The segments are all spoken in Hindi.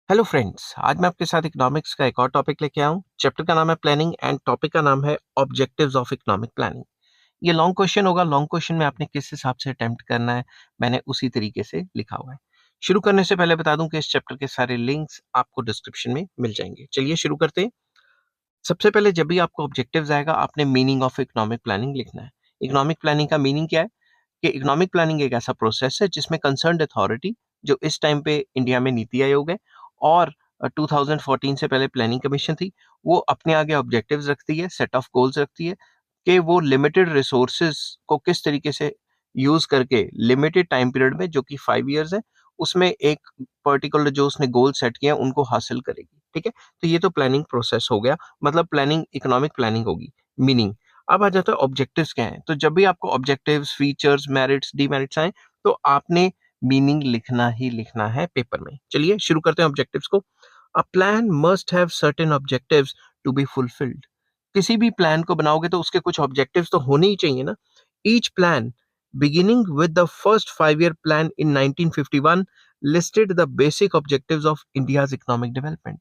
हेलो फ्रेंड्स, आज मैं आपके साथ इकोनॉमिक्स का एक और टॉपिक लेके आया हूँ। चैप्टर का नाम है प्लानिंग एंड टॉपिक का नाम है ऑब्जेक्टिव्स ऑफ इकोनॉमिक प्लानिंग। ये लॉन्ग क्वेश्चन होगा। लॉन्ग क्वेश्चन में आपने किस हिसाब से अटेम्प्ट करना है, मैंने उसी तरीके से लिखा हुआ है। शुरू करने से पहले बता दूं कि इस चैप्टर के सारे लिंक्स आपको डिस्क्रिप्शन में मिल जाएंगे। चलिए शुरू करते हैं। सबसे पहले जब भी आपको ऑब्जेक्टिव्स आएगा, आपने मीनिंग ऑफ इकोनॉमिक प्लानिंग लिखना है। इकोनॉमिक प्लानिंग का मीनिंग क्या है कि इकोनॉमिक प्लानिंग एक ऐसा प्रोसेस है जिसमें कंसर्न्ड अथॉरिटी, जो इस टाइम पे इंडिया में नीति आयोग है और 2014 से पहले प्लानिंग कमीशन थी, वो अपने आगे ऑब्जेक्टिव्स रखती है, सेट ऑफ गोल्स रखती है कि वो लिमिटेड रिसोर्सेज को किस तरीके से यूज करके लिमिटेड टाइम पीरियड में, जो कि 5 इयर्स है, उसमें एक पर्टिकुलर जो उसने गोल सेट किया उनको हासिल करेगी। ठीक है, तो ये तो प्लानिंग प्रोसेस हो गया, मतलब प्लानिंग इकोनॉमिक प्लानिंग होगी। मीनिंग अब आ जाता है ऑब्जेक्टिव्स क्या हैं। तो जब भी आपको ऑब्जेक्टिव्स, फीचर्स, मेरिट्स, डीमेरिट्स आए, तो आपने मीनिंग लिखना ही लिखना है पेपर में। चलिए शुरू करते हैं ऑब्जेक्टिव्स को। A plan must have certain objectives to be fulfilled. किसी भी प्लान को बनाओगे तो उसके कुछ ऑब्जेक्टिव्स तो होने ही चाहिए ना। Each plan beginning with the first 5-year plan in 1951 listed the basic objectives of India's economic development.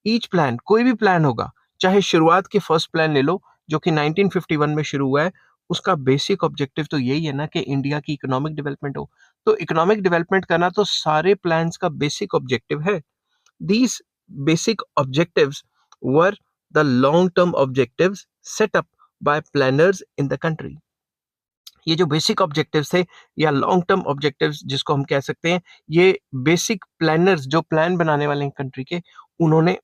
Each plan, कोई भी प्लान होगा, चाहे शुरुआत के फर्स्ट प्लान ले लो जो कि 1951 में शुरू हुआ है, उसका बेसिक ऑब्जेक्टिव तो यही है ना कि इंडिया की इकोनॉमिक डेवलपमेंट हो। तो इकोनॉमिक डेवलपमेंट करना तो सारे प्लान्स का बेसिक ऑब्जेक्टिव है। These basic objectives were the long-term objectives set up by planners in the country. ये जो बेसिक ऑब्जेक्टिव्स थे या लॉन्ग टर्म ऑब्जेक्टिव्स जिसको हम कह सकते हैं, ये बेसिक प्लानर्स, जो प्लान बनाने वाले हैं कंट्री के, उन्होंने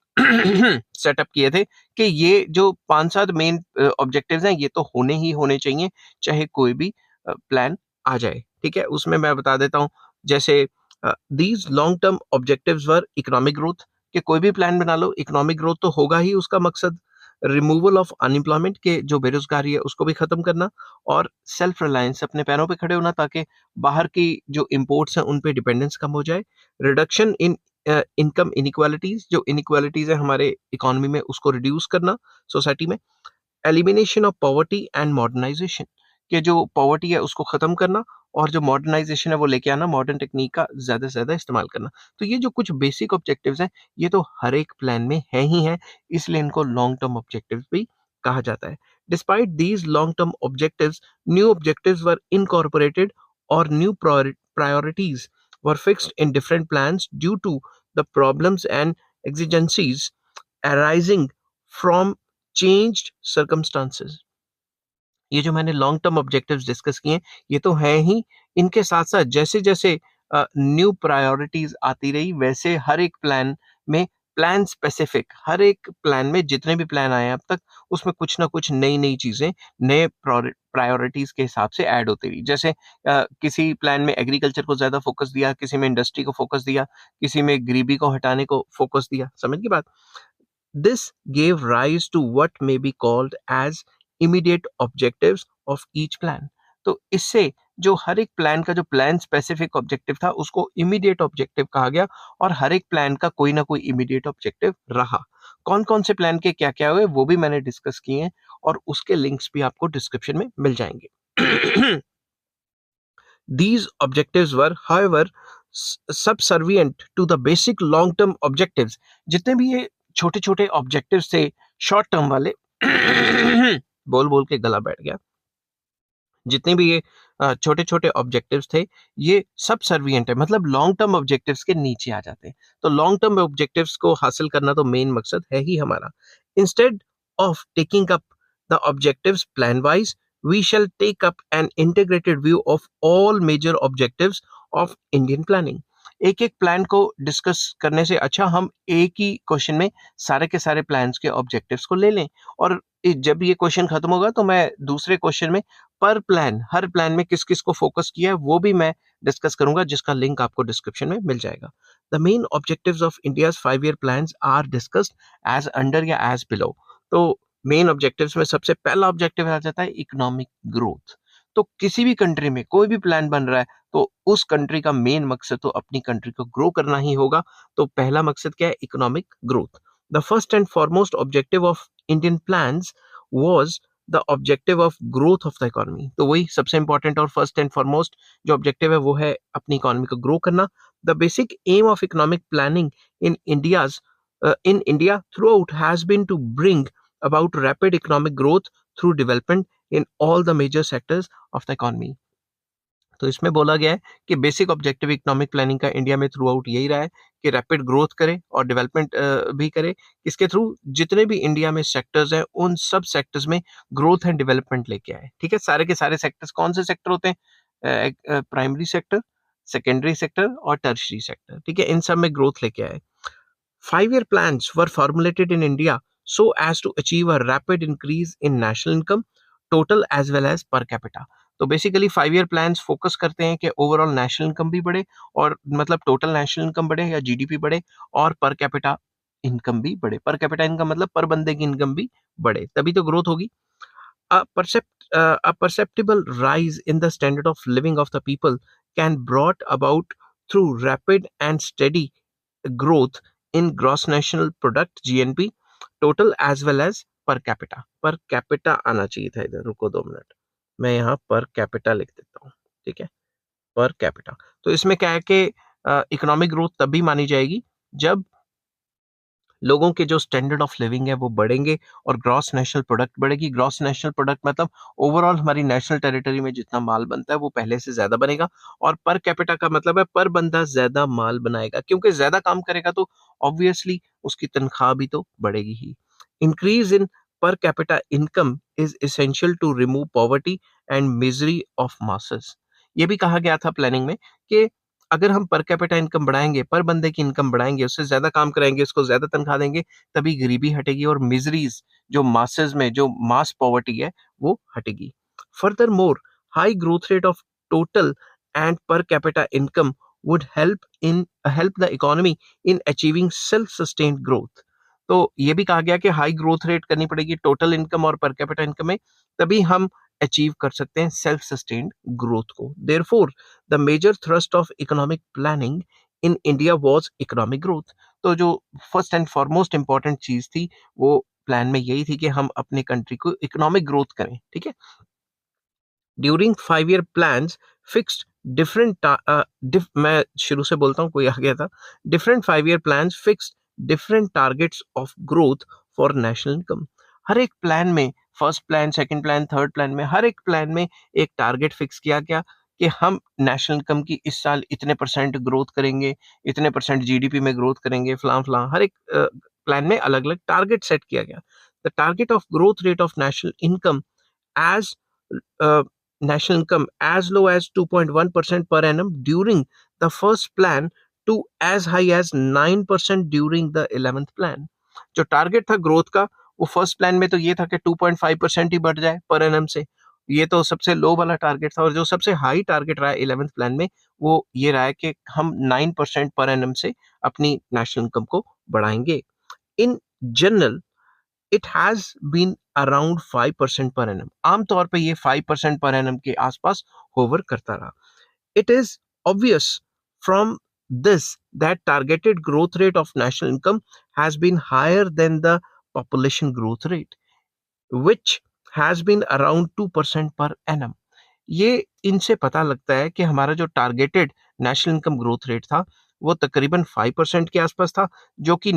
सेटअप किए थे कि ये जो 5-7 मेन ऑब्जेक्टिव्स हैं, ये तो होने ही होने चाहिए, चाहे कोई भी प्लान आ जाए। ठीक है, उसमें मैं बता देता हूँ। जैसे these long term objectives were economic growth, कि कोई भी प्लान बना लो, इकोनॉमिक ग्रोथ तो होगा ही उसका मकसद। रिमूवल ऑफ अनएम्प्लॉयमेंट, के जो बेरोजगारी है उसको भी खत्म करना। और सेल्फ रिलायंस, अपने पैरों पे खड़े होना, ताकि बाहर की जो इंपोर्ट्स हैं उन पे डिपेंडेंस कम हो जाए। रिडक्शन इन इनकम इनइक्वालिटीज, जो इनइक्वालिटीज है हमारे इकोनॉमी में, उसको रिड्यूस करना सोसाइटी में। Elimination of poverty and modernisation, के जो पॉवर्टी है उसको खत्म करना, और जो मॉडर्नाइजेशन है वो लेके आना, मॉडर्न टेक्निक का ज्यादा से ज्यादा इस्तेमाल करना। तो ये जो कुछ बेसिक ऑब्जेक्टिव्स हैं, ये तो हर एक प्लान में है ही है, इसलिए इनको लॉन्ग टर्म ऑब्जेक्टिव्स भी कहा जाता है। Despite these long term objectives, new objectives were incorporated और new priorities were fixed in different plans due to the problems and exigencies arising from changed circumstances. ये जो मैंने लॉन्ग टर्म ऑब्जेक्टिव्स डिस्कस किए हैं, ये तो हैं ही। इनके साथ साथ जैसे जैसे न्यू प्रायोरिटीज आती रही, वैसे हर एक प्लान में, प्लान स्पेसिफिक, हर एक प्लान में जितने भी प्लान आए हैं अब तक, उसमें कुछ ना कुछ नई नई चीजें नए प्रायोरिटीज के हिसाब से ऐड होती रही। जैसे किसी प्लान में एग्रीकल्चर को ज्यादा फोकस दिया, किसी में इंडस्ट्री को फोकस दिया, किसी में गरीबी को हटाने को फोकस दिया। समझ की बात? This gave rise to what may be called as immediate objectives of each plan. तो इससे जो हर एक प्लान का जो प्लान स्पेसिफिक ऑब्जेक्टिव था, उसको इमीडिएट ऑब्जेक्टिव कहा गया, और हर एक प्लान का कोई ना कोई इमीडिएट ऑब्जेक्टिव रहा। कौन कौन से प्लान के क्या क्या हुए वो भी मैंने डिस्कस किए हैं, और उसके लिंक्स भी आपको डिस्क्रिप्शन में मिल जाएंगे। These objectives were, however, subservient to the basic long-term objectives. जितने भी ये छोटे छोटे ऑब्जेक्टिव्स थे, शॉर्ट टर्म वाले, बोल बोल के गला बैठ गया, जितने भी ये छोटे छोटे ऑब्जेक्टिव्स थे, ये सब सर्वियंट है, मतलब लॉन्ग टर्म ऑब्जेक्टिव्स के नीचे आ जाते हैं। तो लॉन्ग टर्म ऑब्जेक्टिव्स को हासिल करना तो मेन मकसद है ही हमारा। Instead of taking up the objectives plan wise, we shall take up an integrated view of all major objectives of Indian planning. एक एक प्लान को डिस्कस करने से अच्छा हम एक ही क्वेश्चन में सारे के सारे प्लान्स के ऑब्जेक्टिव्स को ले लें, और जब ये क्वेश्चन खत्म होगा तो मैं दूसरे क्वेश्चन में पर प्लान, हर प्लान में किस किस को फोकस किया है वो भी मैं डिस्कस करूंगा, जिसका लिंक आपको डिस्क्रिप्शन में मिल जाएगा। The main objectives of India's 5-year plans are discussed as under या एज बिलो। तो मेन ऑब्जेक्टिव्स में सबसे पहला ऑब्जेक्टिव आ जाता है इकोनॉमिक ग्रोथ। तो किसी भी कंट्री में कोई भी प्लान बन रहा है, तो उस कंट्री का मेन मकसद तो अपनी कंट्री को ग्रो करना ही होगा। तो पहला मकसद क्या है? Economic growth. The first and foremost objective of Indian plans was the objective of growth of the economy. तो वही सबसे इंपॉर्टेंट और फर्स्ट एंड फॉरमोस्ट जो ऑब्जेक्टिव है वो है अपनी इकोनॉमी को ग्रो करना। The basic aim of economic planning in India throughout has been to bring about rapid economic growth through development in all the major sectors of the economy. तो इसमें बोला गया है कि बेसिक ऑब्जेक्टिव इकोनॉमिक प्लानिंग का इंडिया में थ्रू आउट यही रहा है कि रैपिड ग्रोथ करे और डेवलपमेंट भी करे। इसके थ्रू जितने भी इंडिया में सेक्टर्स हैं उन सब सेक्टर्स में ग्रोथ एंड डेवलपमेंट लेके आए। ठीक है, सारे के सारे सेक्टर्स कौन से सेक्टर होते हैं? प्राइमरी सेक्टर, सेकेंडरी सेक्टर और टर्शरी सेक्टर। ठीक है, इन सब में ग्रोथ लेके आए। 5-year plans were formulated in India so as to achieve a rapid increase in national income, total as well as per capita. तो बेसिकली 5-year प्लान्स फोकस करते हैं कि ओवरऑल नेशनल इनकम भी बढ़े और मतलब टोटल नेशनल इनकम बढ़े या जीडीपी बढ़े और पर कैपिटा इनकम भी बढ़े। पर कैपिटा इनकम मतलब पर बंदे की इनकम भी बढ़े, तभी तो ग्रोथ होगी। A perceptible rise in the standard of living of the people can brought about through rapid and steady growth in gross national product GNP total as well as per capita। Per capita आना चाहिए था इधर, रुको 2 मिनट, मैं यहाँ पर कैपिटा लिख देता हूँ। ठीक है, पर कैपिटा। तो इसमें क्या है कि इकोनॉमिक ग्रोथ तभी मानी जाएगी जब लोगों के जो स्टैंडर्ड ऑफ लिविंग है वो बढ़ेंगे और ग्रॉस नेशनल प्रोडक्ट बढ़ेगी। ग्रॉस नेशनल प्रोडक्ट मतलब ओवरऑल हमारी नेशनल टेरिटरी में जितना माल बनता है वो पहले से ज्यादा बनेगा। और पर कैपिटा का मतलब है पर बंदा ज्यादा माल बनाएगा, क्योंकि ज्यादा काम करेगा तो ऑब्वियसली उसकी तनख्वाह भी तो बढ़ेगी ही। Increase in per capita income is essential to remove poverty and misery of masses. ये भी कहा गया था प्लानिंग में कि अगर हम पर कैपिटा इनकम बढ़ाएंगे, पर बंदे की इनकम बढ़ाएंगे, उससे ज्यादा काम कराएंगे, उसको ज्यादा तनख्वाह देंगे, तभी गरीबी हटेगी और मिजरीज जो मासेस में जो मास पॉवर्टी है वो हटेगी। Furthermore high growth rate of total and per capita income would help the economy in achieving self sustained growth। तो ये भी कहा गया कि हाई ग्रोथ रेट करनी पड़ेगी टोटल इनकम और पर कैपिटा इनकम में, तभी हम अचीव कर सकते हैं सेल्फ सस्टेन्ड ग्रोथ को। Therefore the major thrust of economic planning in India was economic growth. तो जो फर्स्ट एंड फॉरमोस्ट इंपॉर्टेंट चीज थी वो प्लान में यही थी कि हम अपने कंट्री को इकोनॉमिक ग्रोथ करें। ठीक है, ड्यूरिंग 5-year प्लान्स फिक्स्ड मैं शुरू से बोलता हूँ, कोई आ गया था। Different 5-year plans fixed different targets of growth for national income. हर एक प्लान में, first plan, second plan, third plan में, हर एक प्लान में एक टारगेट फिक्स किया गया कि हम नेशनल इनकम की इस साल इतने परसेंट ग्रोथ करेंगे, इतने परसेंट जीडीपी में ग्रोथ करेंगे, फलां फलां। हर एक प्लान में अलग अलग टारगेट सेट किया गया। The target of growth rate of national income as national income as low as 2.1% per annum during the first plan to as high as 9% during the 11th plan। जो टारगेट था ग्रोथ का वो फर्स्ट प्लान में तो ये था कि 2.5% ही बढ़ जाए पर एनम से, ये तो सबसे लो वाला टारगेट था। और जो सबसे हाई टारगेट रहा है 11th प्लान में वो ये रहा है कि हम 9% पर एनम से अपनी नेशनल इनकम को बढ़ाएंगे। In general it has been around 5% per annum. आमतौर पे ये 5% पर एनम के आसपास होवर करता रहा। It is obvious from this that targeted growth rate of national income has been higher than the population growth rate, which has been around 2% per annum। ये इनसे पता लगता है कि हमारा जो targeted national income growth rate था वो तकरीबन 5% के आसपास था, जो कि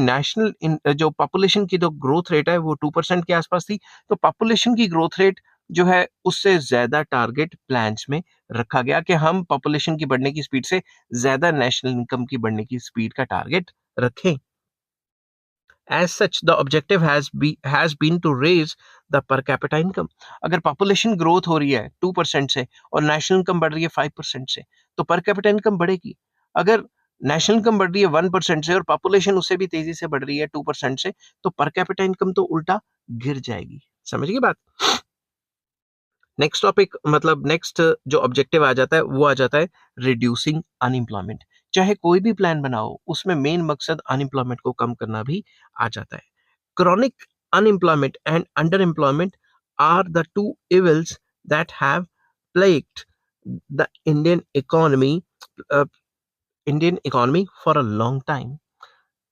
जो पॉपुलेशन की जो ग्रोथ रेट है वो 2% के आसपास थी। तो पॉपुलेशन की ग्रोथ रेट जो है उससे ज्यादा टारगेट प्लान्स में रखा गया कि हम पॉपुलेशन की बढ़ने की स्पीड से ज्यादा नेशनल इनकम की बढ़ने की स्पीड का टारगेट रखें। As such, the objective has been to raise the per capita income। अगर पॉपुलेशन ग्रोथ हो रही है 2% से और नेशनल इनकम बढ़ रही है 5% से तो पर कैपिटा इनकम बढ़ेगी। अगर नेशनल इनकम बढ़ रही है 1% से और पॉपुलेशन उससे भी तेजी से बढ़ रही है 2% से तो पर कैपिटा इनकम तो उल्टा गिर जाएगी। समझ गए बात? नेक्स्ट टॉपिक मतलब नेक्स्ट जो ऑब्जेक्टिव आ जाता है वो आ जाता है रिड्यूसिंग अनएम्प्लॉयमेंट। चाहे कोई भी प्लान बनाओ उसमें मेन मकसद अनएम्प्लॉयमेंट को कम करना भी आ जाता है। Chronic unemployment and underemployment are the two evils that have plagued the Indian economy for a long time.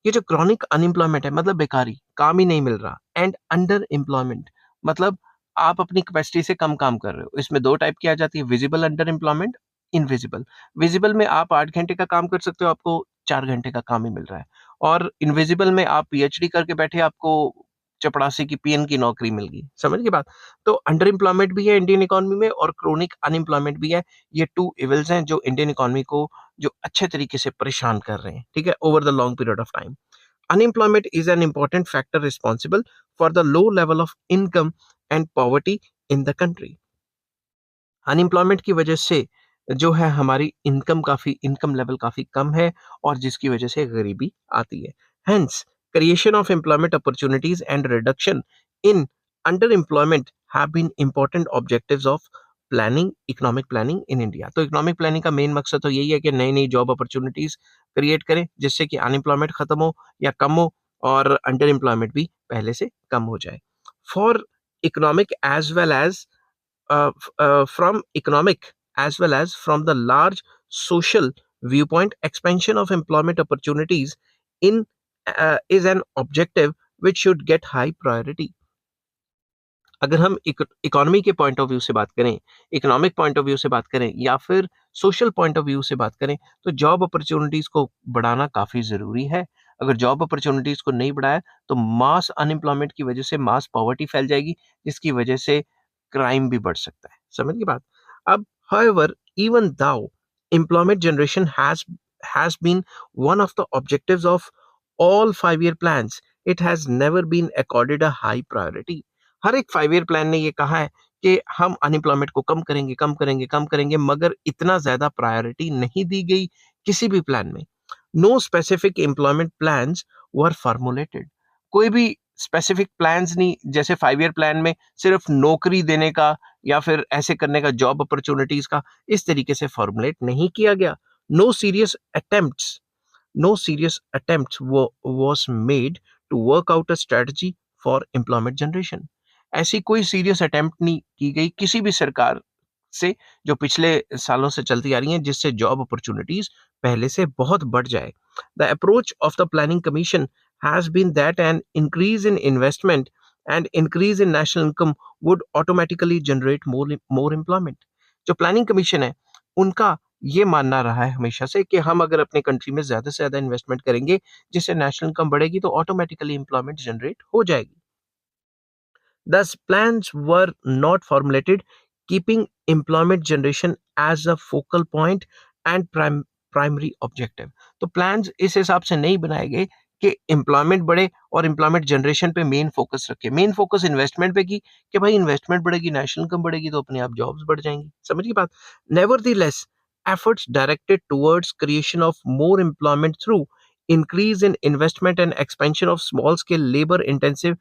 ये जो क्रॉनिक अनएम्प्लॉयमेंट है मतलब बेकारी, काम ही नहीं मिल रहा, एंड अंडर एम्प्लॉयमेंट मतलब आप अपनी कैपेसिटी से कम काम कर रहे हो। इसमें दो टाइप की आ जाती है, visible under employment invisible. Visible में आप 8 घंटे का काम कर सकते हो, आपको 4 घंटे का काम ही मिल रहा है, और इनविजिबल में आप पीएचडी करके बैठे, आपको चपड़ासी की पीएन की नौकरी मिल गई। समझ गए बात? तो अंडर एम्प्लॉयमेंट भी है इंडियन इकोनॉमी में, और क्रोनिक अनएम्प्लॉयमेंट भी है। ये 2 इविल्स हैं जो इंडियन इकोनॉमी को जो अच्छे तरीके से परेशान कर रहे हैं, ठीक है, over the long period of time. Unemployment is an important factor responsible for the low level of income and poverty in the country. Unemployment की वजह से जो है हमारी इनकम लेवल काफी कम है, और जिसकी वजह से गरीबी आती है। Hence, creation of employment opportunities and reduction in underemployment have been important objectives of economic planning in India. तो इकोनॉमिक प्लानिंग का मेन मकसद तो यही है कि नई नई जॉब अपॉर्चुनिटीज क्रिएट करें, जिससे कि अनएम्प्लॉयमेंट खत्म हो या कम हो, और अंडर एम्प्लॉयमेंट भी पहले से कम हो जाए। For economic as well as from economic as well as from the large social viewpoint, expansion of employment opportunities in is an objective which should get high priority. अगर हम इकोनॉमी के पॉइंट ऑफ व्यू से बात करें, इकोनॉमिक पॉइंट ऑफ व्यू से बात करें, या फिर सोशल पॉइंट ऑफ व्यू से बात करें, तो जॉब अपॉर्चुनिटीज को बढ़ाना काफी जरूरी है। अगर जॉब अपॉर्चुनिटीज को नहीं बढ़ाया तो मास अनएम्प्लॉयमेंट की वजह से मास पॉवर्टी फैल जाएगी, जिसकी वजह से क्राइम भी बढ़ सकता है। समझ की बात? अब however, even though employment generation has been one of the objectives of all 5-year plans, it has never been accorded a high priority. हर एक 5 ईयर प्लान ने ये कहा है कि हम अनएम्प्लॉयमेंट को कम करेंगे, कम करेंगे, कम करेंगे, मगर इतना ज्यादा प्रायोरिटी नहीं दी गई किसी भी प्लान में। नो स्पेसिफिक एम्प्लॉयमेंट प्लान्स वर फॉर्मुलेटेड। कोई भी स्पेसिफिक प्लान्स नहीं, जैसे 5 ईयर प्लान में सिर्फ नौकरी देने का या फिर ऐसे करने का, जॉब अपॉर्चुनिटीज का इस तरीके से फॉर्मुलेट नहीं किया गया। No serious attempts no serious attempts was made to work out a strategy for employment generation. ऐसी कोई सीरियस अटेम्प्ट नहीं की गई किसी भी सरकार से जो पिछले सालों से चलती आ रही हैं, जिससे जॉब अपॉर्चुनिटीज पहले से बहुत बढ़ जाए। The approach of the planning commission has been that an increase in investment and increase in national income would automatically generate more employment. जो प्लानिंग कमीशन है, उनका ये मानना रहा है हमेशा से कि हम अगर अपने कंट्री में ज्यादा से ज्यादा इन्वेस्टमेंट करेंगे, जिससे नेशनल इनकम बढ़ेगी, तो ऑटोमेटिकली एम्प्लॉयमेंट जनरेट हो जाएगी। Thus, plans were not formulated, keeping employment generation as a focal point and primary objective. तो प्लान्स इस हिसाब से नहीं बनाए गए कि एम्प्लॉयमेंट बढ़े और एम्प्लॉयमेंट जनरेशन पे मेन फोकस रखे। मेन फोकस इन्वेस्टमेंट पे की कि भाई इन्वेस्टमेंट बढ़ेगी, नेशनल इनकम बढ़ेगी, तो अपने आप जॉब्स बढ़ जाएंगी। समझ की बात? नेवरदीलेस, efforts directed towards creation of more employment through increase in investment and expansion of small scale labor intensive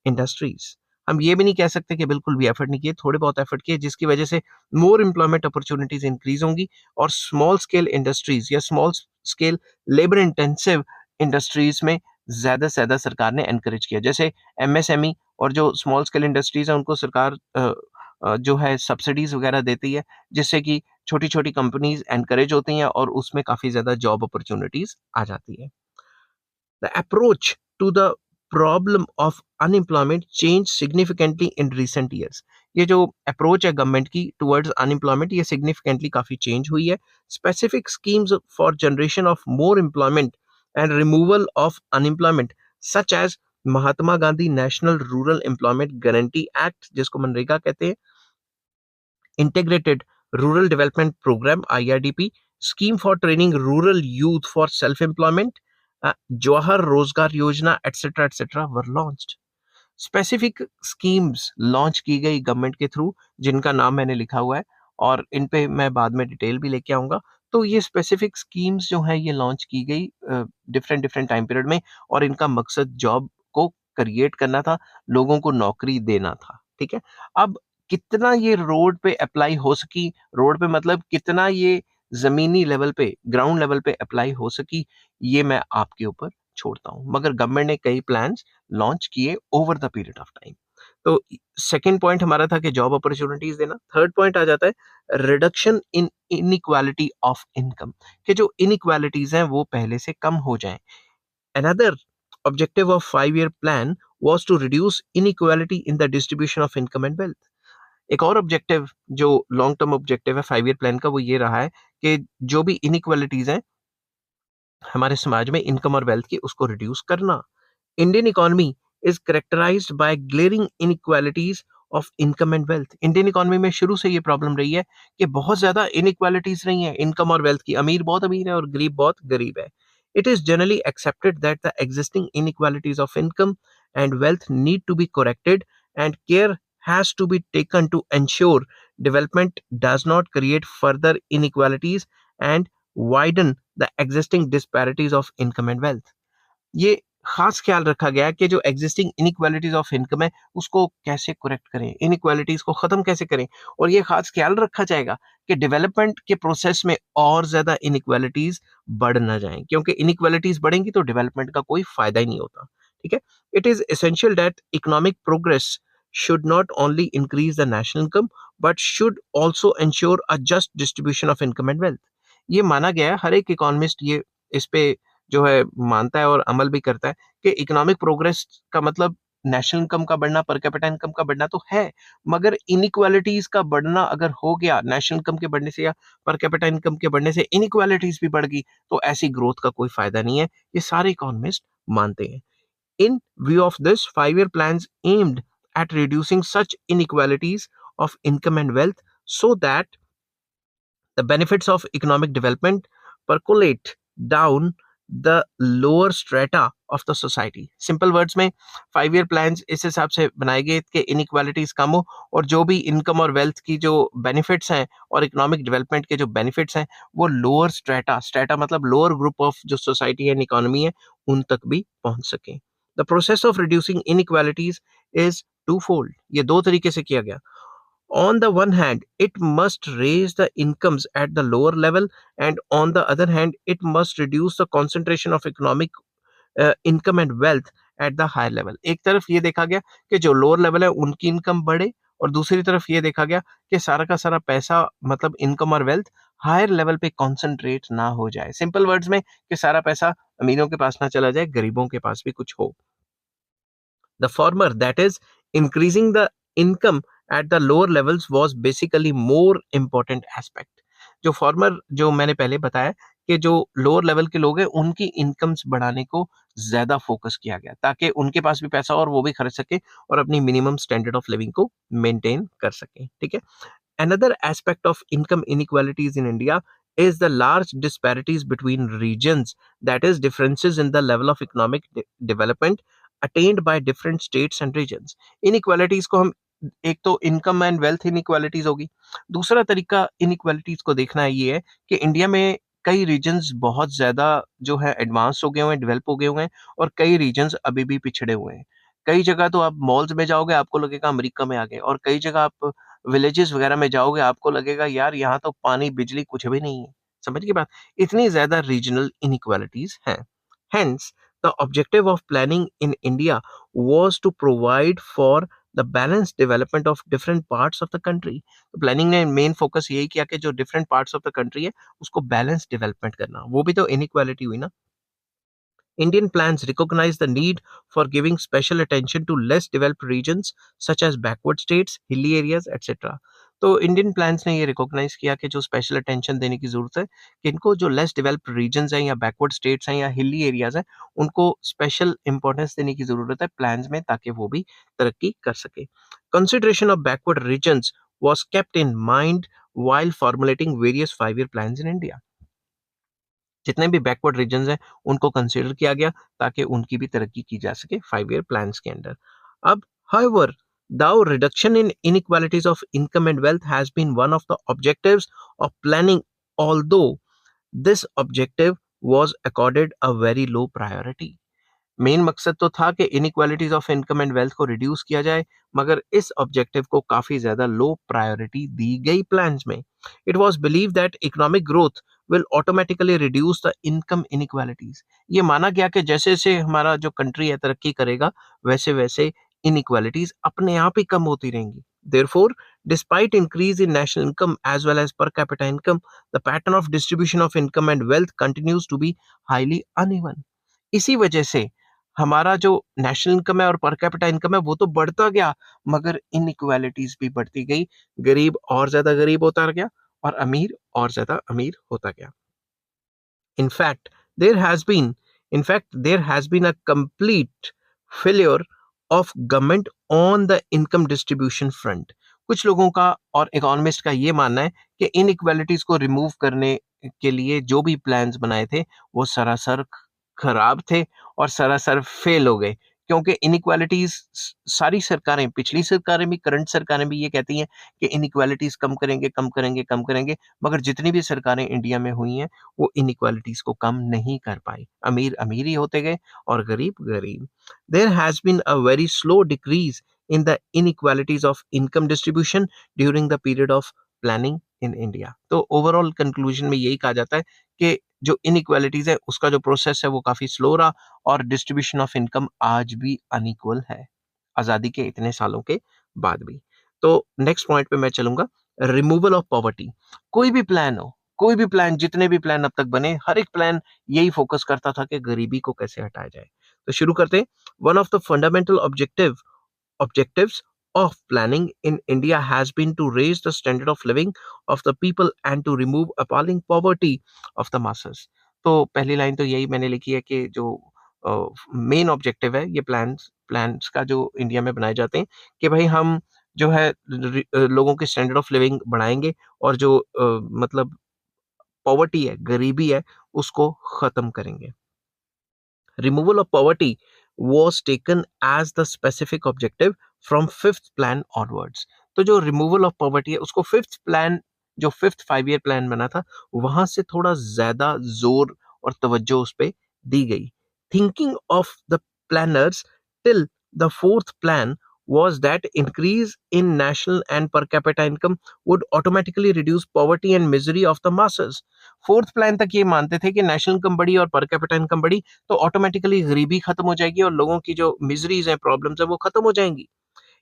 industries. हम ये भी नहीं कह सकते कि बिल्कुल भी एफर्ट नहीं किए, थोड़े बहुत एफर्ट किए, जिसकी वजह से मोर एम्प्लॉयमेंट अपॉर्चुनिटीज इंक्रीज होंगी, और स्मॉल स्केल इंडस्ट्रीज या small scale labour intensive industries में ज्यादा से ज्यादा सरकार ने एनकरेज किया। जैसे एमएसएमई और जो स्मॉल स्केल इंडस्ट्रीज है, उनको सरकार जो है सब्सिडीज वगैरह देती है, जिससे कि छोटी छोटी कंपनीज एनकरेज होती हैं और उसमें काफी ज्यादा जॉब अपॉर्चुनिटीज आ जाती है। The approach to the problem of unemployment changed significantly in recent years. ये जो अप्रोच है गवर्नमेंट की टुवर्ड्स अनएम्प्लॉयमेंट, ये सिग्निफिकेंटली काफी चेंज हुई है। Specific schemes for generation of more employment and removal of unemployment such as Mahatma Gandhi National Rural Employment Guarantee Act, जिसको मनरेगा कहते हैं, Integrated Rural Development Program (IRDP), Scheme for Training Rural Youth for Self-Employment, Jawahar Rozgar Yojana, etc. were launched. Specific schemes launch की गई गवर्नमेंट के थ्रू, जिनका नाम मैंने लिखा हुआ है, और इन पे मैं बाद में डिटेल भी लेके आऊंगा। तो ये स्पेसिफिक स्कीम्स जो है ये लॉन्च की गई डिफरेंट डिफरेंट टाइम पीरियड में, और इनका मकसद जॉब को क्रिएट करना था, लोगों को नौकरी देना था। ठीक है, अब कितना ये रोड पे अप्लाई हो सकी, रोड पे मतलब कितना ये जमीनी लेवल पे, ग्राउंड लेवल पे अप्लाई हो सकी, ये मैं आपके ऊपर छोड़ता हूँ। मगर गवर्नमेंट ने कई प्लान्स लॉन्च किए over the period of time. तो सेकंड पॉइंट हमारा था कि जॉब अपॉर्चुनिटीज देना। थर्ड पॉइंट आ जाता है reduction in inequality of income, कि जो इनइक्वालिटीज हैं वो पहले से कम हो जाएं। Another objective of 5-year plan was to reduce inequality in the distribution of income and wealth. एक और ऑब्जेक्टिव जो लॉन्ग टर्म ऑब्जेक्टिव है 5 ईयर प्लान का, वो ये रहा है कि जो भी इनइक्वालिटीज हैं हमारे समाज में इनकम और वेल्थ की, उसको रिड्यूस करना। Indian economy is characterised by glaring inequalities of income and wealth. Indian economy में शुरू से ये प्रॉब्लम रही है कि बहुत ज्यादा इनइक्वालिटीज रही हैं इनकम और वेल्थ की, अमीर बहुत अमीर है और गरीब बहुत गरीब है। It is generally accepted that the existing inequalities of income and wealth need to be corrected and care has to be taken to ensure development does not create further inequalities and widen the existing disparities of income and wealth। ये खास ख्याल रखा गया कि जो एग्जिस्टिंग इनइक्वालिटीज ऑफ इनकम है उसको कैसे करेक्ट करें, इनइक्वालिटीज को खत्म कैसे करें, और ये खास ख्याल रखा जाएगा कि डेवलपमेंट के प्रोसेस में और ज्यादा इनइक्वालिटीज बढ़ ना जाएं, क्योंकि इनइक्वालिटीज बढ़ेंगी तो डेवलपमेंट का कोई फायदा ही नहीं होता। ठीक है, it is essential that economic progress should not only increase the national income but should also ensure a just distribution of income and wealth। ये माना गया है, हर एक इकोनॉमिस्ट ये इस पे जो है मानता है और अमल भी करता है कि इकोनॉमिक प्रोग्रेस का मतलब नेशनल इनकम का बढ़ना, पर कैपिटा इनकम का बढ़ना तो है, मगर इनइक्वालिटीज का बढ़ना अगर हो गया नेशनल इनकम के बढ़ने से या पर कैपिटा इनकम के बढ़ने से, इनइक्वालिटीज भी बढ़ गई, तो ऐसी ग्रोथ का कोई फायदा नहीं है। ये सारे इकोनॉमिस्ट मानते हैं। In view of this, 5 year plans aimed at reducing such inequalities of income and wealth so that the benefits of economic development percolate down the lower strata of the society। Simple words में 5 ईयर प्लान्स इस हिसाब से बनाए गए कि इनइक्वालिटीज कम हो और जो भी इनकम और वेल्थ की जो बेनिफिट्स हैं और इकोनॉमिक डेवलपमेंट के जो बेनिफिट्स हैं वो लोअर स्ट्रेटा, स्ट्रेटा मतलब लोअर ग्रुप ऑफ जो सोसाइटी एंड इकोनॉमी है उन तक भी पहुंच सके। The process of reducing inequalities is twofold. ये दो तरीके से किया गया। On the one hand, it must raise the incomes at the lower level, and on the other hand, it must reduce the concentration of economic income and wealth at the higher level। एक तरफ ये देखा गया कि जो लोअर लेवल है उनकी इनकम बढ़े, और दूसरी तरफ ये देखा गया कि सारा का सारा पैसा मतलब इनकम और वेल्थ हायर लेवल पे कॉन्सेंट्रेट ना हो जाए। सिंपल वर्ड्स में कि सारा पैसा अमीरों के पास ना चला जाए, गरीबों के पास भी कुछ हो। The former, that is, increasing the income at the lower levels was basically more important aspect। जो फॉर्मर जो मैंने पहले बताया कि जो लोअर लेवल के लोग हैं उनकी इनकम्स बढ़ाने को ज्यादा फोकस किया गया ताकि उनके पास भी पैसा और वो भी खर्च सके और अपनी मिनिमम स्टैंडर्ड ऑफ लिविंग को मेंटेन कर सके। ठीक है, another aspect of income inequalities in India is the large disparities between regions, that is, differences in the level of economic development attained by different states and regions। inequalities को हम एक तो इनकम एंड वेल्थ इनइक्वालिटीज होगी, दूसरा तरीका इनइक्वालिटीज को देखना है ये है कि इंडिया में कई रीजन्स बहुत ज्यादा जो है एडवांस हो गए हुए हैं, डेवलप हो गए हुए हैं, और कई रीजन्स अभी भी पिछड़े हुए हैं। कई जगह तो आप मॉल्स में जाओगे आपको लगेगा अमेरिका में आ गए, और कई जगह आप विलेजेस वगैरह में जाओगे आपको लगेगा यार यहाँ तो पानी बिजली कुछ भी नहीं है। समझ की बात, इतनी ज्यादा रीजनल इनइक्वालिटीज हैं। Hence the objective of planning in India was to provide for the balance development of different parts of the country. तो प्लानिंग ने मेन फोकस यही किया कि जो different parts of the country है उसको बैलेंस डेवलपमेंट करना, वो भी तो इनइक्वालिटी हुई ना। Indian plans recognize the need for giving special attention to less developed regions such as backward states, hilly areas, etc। तो इंडियन प्लान्स ने ये रिकॉग्नाइज किया कि जो स्पेशल अटेंशन देने की जरूरत है कि इनको जो लेस डेवलप्ड रीजन्स हैं या बैकवर्ड स्टेट्स हैं या हिली एरियाज हैं उनको स्पेशल इंपॉर्टेंस देने की जरूरत है प्लान्स में ताकि वो भी तरक्की कर सके। Consideration of backward regions was kept in mind while formulating various 5 year plans in India। जितने भी बैकवर्ड रीजन्स हैं उनको कंसीडर किया गया ताकि उनकी भी तरक्की की जा सके 5 ईयर प्लान्स के अंदर। अब however, the reduction in inequalities of income and wealth has been one of the objectives of planning, although this objective was accorded a very low priority। Main मकसद तो था कि inequalities of income and wealth को रिड्यूस किया जाए, मगर इस ऑब्जेक्टिव को काफी ज्यादा लो प्रायोरिटी दी गई प्लान्स में। It was believe that economic growth will automatically reduce the income inequalities. ये माना गया कि जैसे जैसे हमारा जो कंट्री है तरक्की करेगा वैसे वैसे इनइक्वालिटीज अपने आप ही कम होती रहेंगी। Therefore, despite increase in national income as well as per capita income, the pattern of distribution of income and wealth continues to be highly uneven। इसी वजह से हमारा जो नेशनल इनकम है और पर कैपिटा इनकम है वो तो बढ़ता गया, मगर इनइक्वालिटीज भी बढ़ती गई। गरीब और ज्यादा गरीब होता गया और अमीर और ज्यादा अमीर होता गया। In fact, there has been, there has been a complete failure of government on the income distribution front. कुछ लोगों का और इकोनॉमिस्ट का ये मानना है कि इनइक्वालिटीज को रिमूव करने के लिए जो भी प्लान्स बनाए थे वो सरासर खराब थे और सरासर फेल हो गए, क्योंकि इनइक्वालिटीज सारी सरकारें, पिछली सरकारें भी, करंट सरकारें भी ये कहती हैं कि इनइक्वालिटीज कम करेंगे, कम करेंगे, कम करेंगे, मगर जितनी भी सरकारें इंडिया में हुई हैं वो इनइक्वालिटीज को कम नहीं कर पाई। अमीर अमीर ही होते गए और गरीब गरीब। There has been a very slow decrease in the inequalities of income distribution during the period of planning in India. तो ओवरऑल कंक्लूजन में यही कहा जाता है कि जो इनइक्वालिटीज है उसका जो प्रोसेस है वो काफी स्लो रहा और डिस्ट्रीब्यूशन ऑफ इनकम आज भी अनइक्वल है, आजादी के इतने सालों के बाद भी। तो नेक्स्ट पॉइंट पे मैं चलूंगा, रिमूवल ऑफ पॉवर्टी। कोई भी प्लान हो, कोई भी प्लान, जितने भी प्लान अब तक बने, हर एक प्लान यही फोकस करता था कि गरीबी को कैसे हटाया जाए। तो शुरू करते हैं। One of the fundamental objectives of planning in India has been to raise the standard of living of the people and to remove appalling poverty of the masses। तो पहली लाइन तो यही मैंने लिखी है कि जो मेन ऑब्जेक्टिव है ये प्लान्स प्लान्स का जो इंडिया में बनाए जाते हैं कि भाई हम जो है लोगों के स्टैंडर्ड ऑफ लिविंग बढ़ाएंगे और जो मतलब पॉवर्टी है, गरीबी है, उसको खत्म करेंगे। Removal of poverty was taken as the specific objective from fifth plan onwards। तो जो रिमूवल ऑफ पॉवर्टी है उसको फिफ्थ प्लान, जो फिफ्थ 5 ईयर प्लान बना था, वहां से थोड़ा ज्यादा जोर और तवज्जो उस पे दी गई। Thinking of the planners till the fourth plan was that increase in national and per capita income would automatically reduce poverty and misery of the masses। Fourth plan तक ये मानते थे कि नेशनल इनकम बढ़ी और पर कैपिटा इनकम बढ़ी तो ऑटोमेटिकली गरीबी खत्म हो जाएगी और लोगों की जो मिजरीज हैं, प्रॉब्लम्स हैं, वो खत्म हो जाएंगी।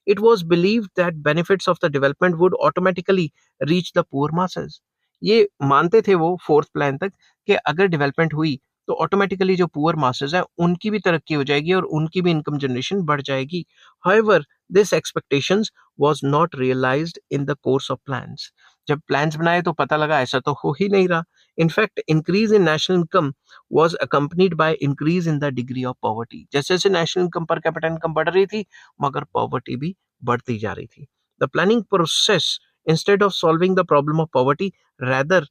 It was believed that benefits of the development would automatically reach the poor masses। ये मानते थे वो फोर्थ प्लान तक कि अगर डेवलपमेंट हुई तो ऑटोमेटिकली जो पुअर मासेस हैं उनकी भी तरक्की हो जाएगी और उनकी भी इनकम जनरेशन बढ़ जाएगी। However, this expectations was not realized in the course of plans। जब प्लान्स बनाए तो पता लगा ऐसा तो हो ही नहीं रहा। In fact increase in national income was accompanied by increase in the degree of poverty। जैसे जैसे नेशनल इनकम पर कैपिटा इनकम बढ़ रही थी मगर पॉवर्टी भी बढ़ती जा रही थी। The planning process instead of solving the problem of poverty rather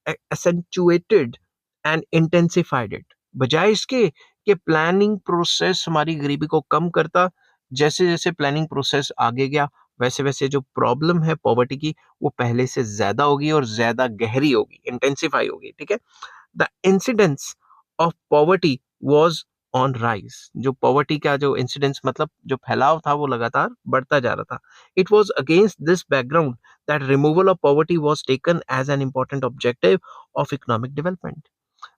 accentuated and intensified it। बजाय इसके कि प्लानिंग प्रोसेस हमारी गरीबी को कम करता, जैसे जैसे प्लानिंग प्रोसेस आगे गया वैसे वैसे जो प्रॉब्लम है पॉवर्टी की वो पहले से ज्यादा होगी और ज्यादा गहरी होगी, इंटेंसिफाई होगी। ठीक है। The incidence of poverty was on rise. जो पॉवर्टी का जो इंसिडेंस मतलब जो फैलाव था वो लगातार बढ़ता जा रहा था। It was against this background that removal of poverty was taken as an important objective of economic development.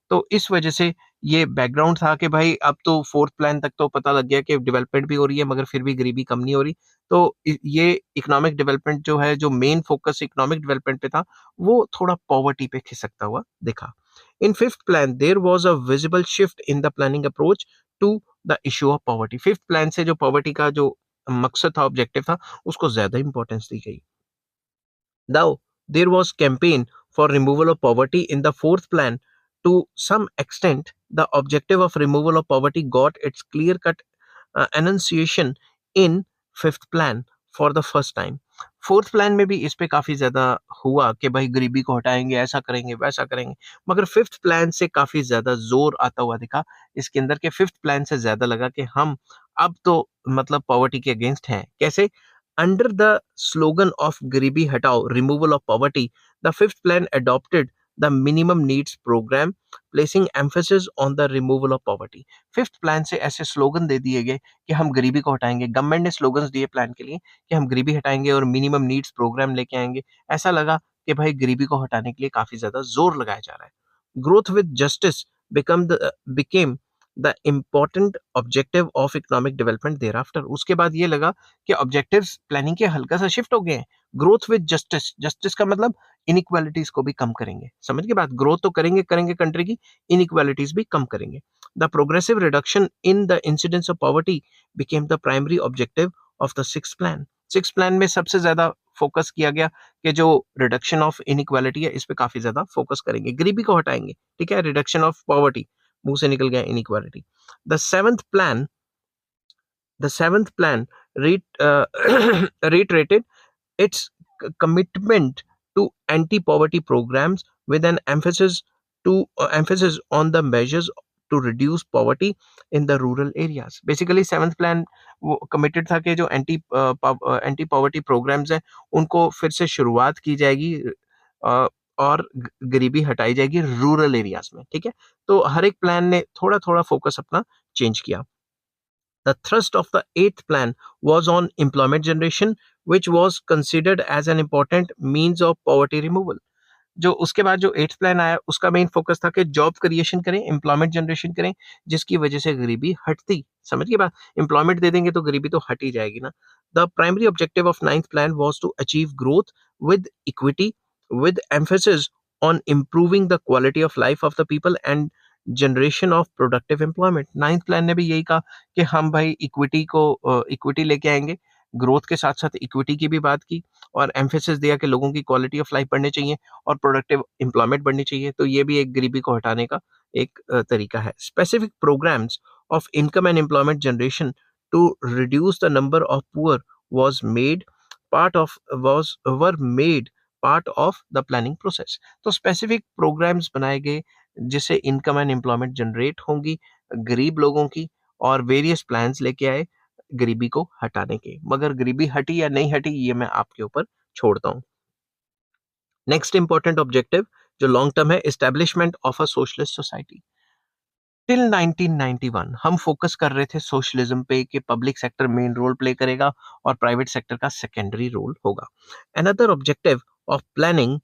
तो इस वजह से ये बैकग्राउंड था कि भाई अब तो फोर्थ प्लान तक तो पता लग गया कि डेवलपमेंट भी हो रही है मगर फिर भी गरीबी कम नहीं हो रही। तो ये इकोनॉमिक डेवलपमेंट जो है, जो मेन फोकस इकोनॉमिक डेवलपमेंट पे था, वो थोड़ा पॉवर्टी पे खिसकता हुआ दिखा। In fifth plan there was a visible shift in the planning approach to the issue of poverty. Fifth plan से जो पॉवर्टी का जो मकसद था, ऑब्जेक्टिव था, उसको ज्यादा इंपॉर्टेंस दी गई। Now, there was campaign for removal of poverty in the fourth plan. To some extent, the objective of removal of poverty got its clear-cut enunciation in fifth plan for the first time। Fourth plan में भी इस पे काफी ज्यादा हुआ कि भाई गरीबी को हटाएंगे, ऐसा करेंगे, वैसा करेंगे, मगर फिफ्थ प्लान से काफी ज्यादा जोर आता हुआ दिखा इसके अंदर के फिफ्थ प्लान से ज्यादा लगा कि हम अब तो मतलब पॉवर्टी के अगेंस्ट हैं। कैसे? Under the slogan of Garibi Hatao, removal of poverty, the fifth plan adopted the minimum needs program, placing emphasis on the removal of poverty। Fifth plan से ऐसे स्लोगन दे दिए गए कि हम गरीबी को हटाएंगे। गवर्नमेंट ने स्लोगन्स दिए प्लान के लिए कि हम गरीबी हटाएंगे और मिनिमम नीड्स प्रोग्राम लेके आएंगे। ऐसा लगा कि भाई गरीबी को हटाने के लिए काफी ज्यादा जोर लगाया जा रहा है। Growth with justice became the important objective of economic development thereafter. उसके बाद ये लगा कि ऑब्जेक्टिव्स प्लानिंग के हल्का सा शिफ्ट हो गए हैं। ग्रोथ विद जस्टिस, जस्टिस का मतलब इनइक्वालिटीज को भी कम करेंगे। समझ के बात, ग्रोथ तो करेंगे करेंगे कंट्री की, इनइक्वालिटीज भी कम करेंगे। The progressive reduction in the incidence of poverty became the primary objective of the six plan. Six plan में सबसे ज्यादा फोकस किया गया कि जो रिडक्शन ऑफ इनइक्वालिटी है इस पे काफी ज्यादा फोकस करेंगे, गरीबी को हटाएंगे, ठीक है, रिडक्शन ऑफ पॉवर्टी, मुंह से निकल गया inequality. The seventh plan the seventh plan reiterated its commitment to anti-poverty programs with an emphasis on the measures to reduce poverty in the rural areas. Basically seventh plan वो committed था कि जो एंटी पॉवर्टी प्रोग्राम्स हैं उनको फिर से शुरुआत की जाएगी और गरीबी हटाई जाएगी रूरल एरियाज में, ठीक है। तो हर एक प्लान ने थोड़ा थोड़ा फोकस अपना चेंज किया। The thrust of the eighth plan was on employment generation, which was considered as an important means of poverty removal. जो उसके बाद जो एट्थ प्लान आया उसका मेन फोकस था कि जॉब क्रिएशन करें, एम्प्लॉयमेंट जनरेशन करें, जिसकी वजह से गरीबी हटती। समझ गए बात, एम्प्लॉयमेंट दे देंगे तो गरीबी तो हट ही जाएगी ना। The primary objective of ninth plan was to achieve growth with equity with emphasis on improving the quality of life of the people and generation of productive employment. Ninth plan ने भी यही कहा कि हम भाई इक्विटी लेके आएंगे, ग्रोथ के साथ साथ इक्विटी की भी बात की और एम्फेसिस दिया कि लोगों की क्वालिटी ऑफ लाइफ बढ़नी चाहिए और प्रोडक्टिव एम्प्लॉयमेंट बढ़नी चाहिए। तो ये भी एक गरीबी को हटाने का एक तरीका है। Specific programmes of income and employment generation to reduce the number of poor was made were made part of the planning process. तो स्पेसिफिक प्रोग्राम्स बनाए गए जिससे इनकम एंड एम्प्लॉयमेंट जनरेट होंगी गरीब लोगों की, और वेरियस प्लान्स लेके आए गरीबी को हटाने के। मगर गरीबी हटी या नहीं हटी ये मैं आपके ऊपर छोड़ता हूँ। नेक्स्ट इंपॉर्टेंट ऑब्जेक्टिव जो लॉन्ग टर्म है, establishment of a socialist society. Till 1991 हम फोकस कर रहे थे सोशलिज्म पे कि public sector main role play करेगा और प्राइवेट सेक्टर का सेकेंडरी रोल होगा। Another objective of planning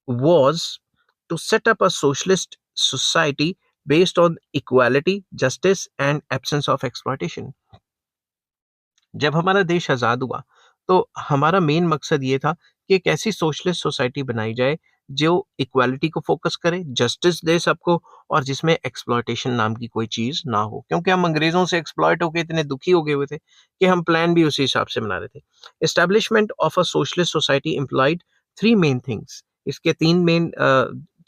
was to set up a socialist society based on equality, justice and absence of exploitation. जब हमारा देश आज़ाद हुआ तो हमारा मेन मकसद ये था कि एक ऐसी सोशलिस्ट सोसाइटी बनाई जाए जो इक्वालिटी को फोकस करे, जस्टिस दे सबको और जिसमें एक्सप्लॉयटेशन नाम की कोई चीज ना हो। क्योंकि हम अंग्रेजों से एक्सप्लॉयट होकर इतने दुखी हो गए हुए थे कि हम प्लान भी उसी हिसाब से बना रहे थे। Establishment of a socialist society employed three main things. इसके तीन मेन